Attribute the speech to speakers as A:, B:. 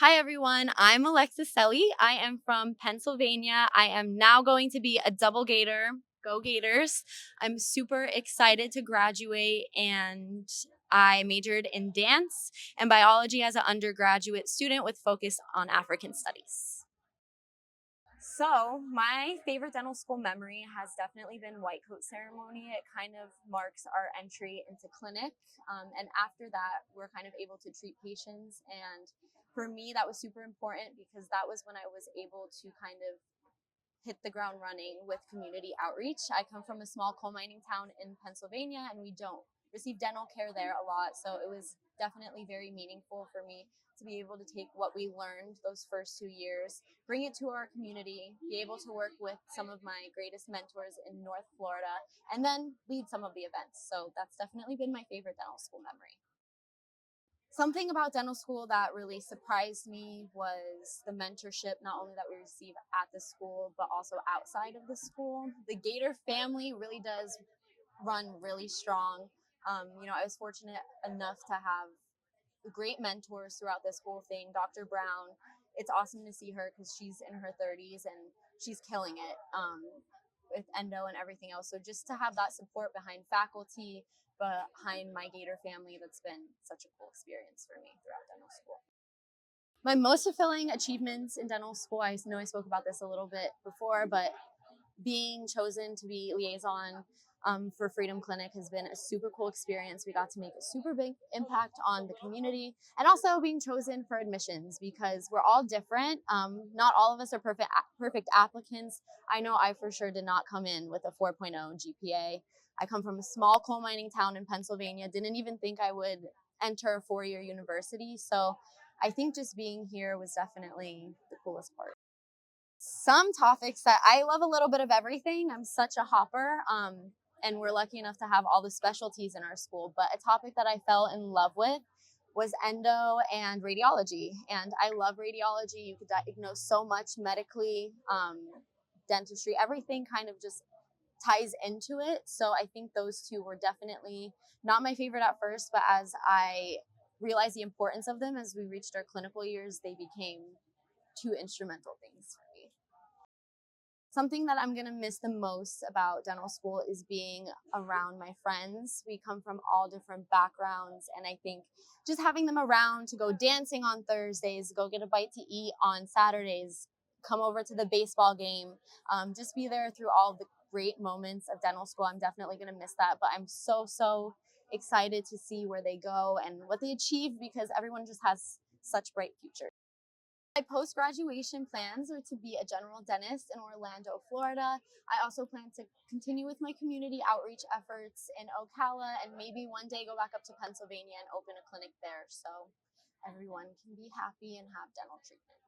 A: Hi everyone, I'm Alexis Selli. I am from Pennsylvania. I am now going to be a double Gator. Go Gators. I'm super excited to graduate and I majored in dance and biology as an undergraduate student with focus on African studies. So, my favorite dental school memory has definitely been white coat ceremony. It kind of marks our entry into clinic. And after that, we're kind of able to treat patients. And for me, that was super important because that was when I was able to kind of hit the ground running with community outreach. I come from a small coal mining town in Pennsylvania, and we don't receive dental care there a lot. So it was definitely very meaningful for me to be able to take what we learned those first 2 years, bring it to our community, be able to work with some of my greatest mentors in North Florida, and then lead some of the events. So that's definitely been my favorite dental school memory. Something about dental school that really surprised me was the mentorship, not only that we receive at the school, but also outside of the school. The Gator family really does run really strong. I was fortunate enough to have great mentors throughout this whole thing. Dr. Brown, it's awesome to see her because she's in her 30s and she's killing it with endo and everything else. So just to have that support behind faculty, behind my Gator family, that's been such a cool experience for me throughout dental school. My most fulfilling achievements in dental school, I know I spoke about this a little bit before, but being chosen to be liaison for Freedom Clinic has been a super cool experience. We got to make a super big impact on the community, and also being chosen for admissions because we're all different. Not all of us are perfect applicants. I know I for sure did not come in with a 4.0 GPA. I come from a small coal mining town in Pennsylvania. Didn't even think I would enter a four-year university. So I think just being here was definitely the coolest part. Some topics that I love a little bit of everything. I'm such a hopper. And we're lucky enough to have all the specialties in our school. But a topic that I fell in love with was endo and radiology. And I love radiology. You could diagnose so much medically, dentistry, everything kind of just ties into it. So I think those two were definitely not my favorite at first, but as I realized the importance of them as we reached our clinical years, they became two instrumental things for me. Something that I'm going to miss the most about dental school is being around my friends. We come from all different backgrounds, and I think just having them around to go dancing on Thursdays, go get a bite to eat on Saturdays, come over to the baseball game, just be there through all the great moments of dental school. I'm definitely going to miss that, but I'm so excited to see where they go and what they achieve because everyone just has such bright futures. My post-graduation plans are to be a general dentist in Orlando, Florida. I also plan to continue with my community outreach efforts in Ocala and maybe one day go back up to Pennsylvania and open a clinic there so everyone can be happy and have dental treatment.